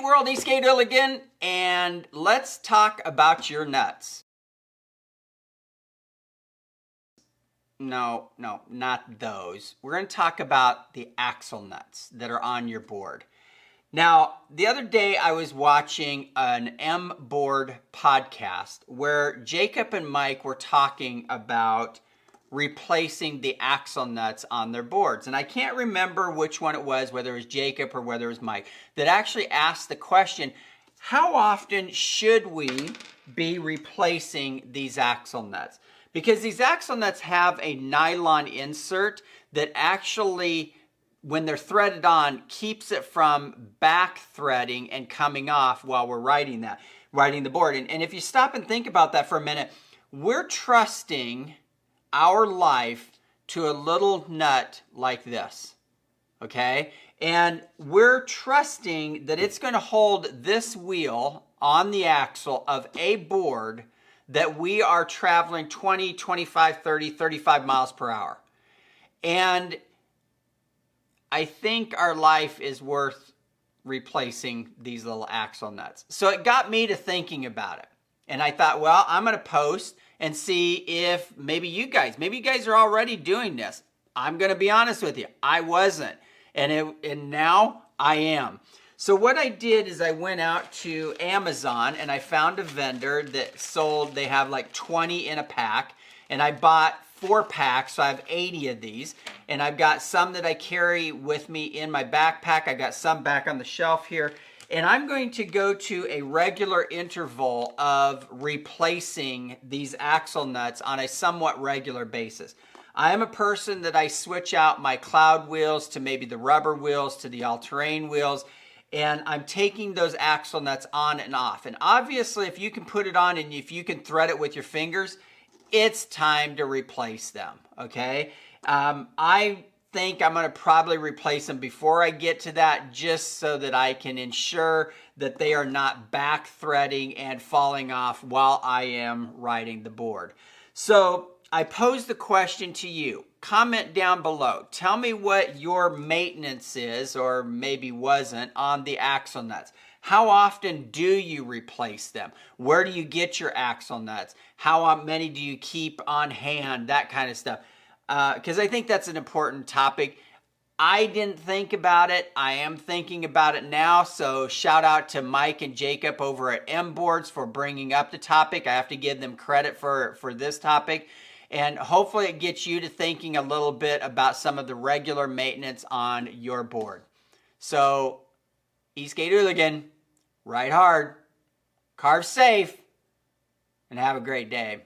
World, Eastgate again, and let's talk about your nuts. No, not those. We're going to talk about the axle nuts that are on your board. Now, the other day I was watching an M Board podcast where Jacob and Mike were talking about replacing the axle nuts on their boards. And I can't remember which one it was, whether it was Jacob or whether it was Mike, that actually asked the question, how often should we be replacing these axle nuts? Because these axle nuts have a nylon insert that actually, when they're threaded on, keeps it from back threading and coming off while we're riding the board. And if you stop and think about that for a minute, we're trusting our life to a little nut like this, okay? And we're trusting that it's going to hold this wheel on the axle of a board that we are traveling 20, 25, 30, 35 miles per hour. And I think our life is worth replacing these little axle nuts. So it got me to thinking about it. And I thought, well, I'm going to post and see if maybe you guys are already doing this. I'm going to be honest with you. I wasn't. And now I am. So what I did is I went out to Amazon and I found a vendor that sold, they have like 20 in a pack. And I bought 4 packs, so I have 80 of these. And I've got some that I carry with me in my backpack. I got some back on the shelf here. And I'm going to go to a regular interval of replacing these axle nuts on a somewhat regular basis. I am a person that I switch out my cloud wheels to maybe the rubber wheels to the all-terrain wheels. And I'm taking those axle nuts on and off. And obviously, if you can put it on and if you can thread it with your fingers, it's time to replace them, okay? I think I'm going to probably replace them before I get to that, just so that I can ensure that they are not back threading and falling off while I am riding the board. So I pose the question to you. Comment down below. Tell me what your maintenance is, or maybe wasn't, on the axle nuts. How often do you replace them? Where do you get your axle nuts? How many do you keep on hand? That kind of stuff. Because I think that's an important topic. I didn't think about it. I am thinking about it now. So shout out to Mike and Jacob over at M Boards for bringing up the topic. I have to give them credit for this topic. And hopefully it gets you to thinking a little bit about some of the regular maintenance on your board. So, Eastgate Hooligan, ride hard, carve safe, and have a great day.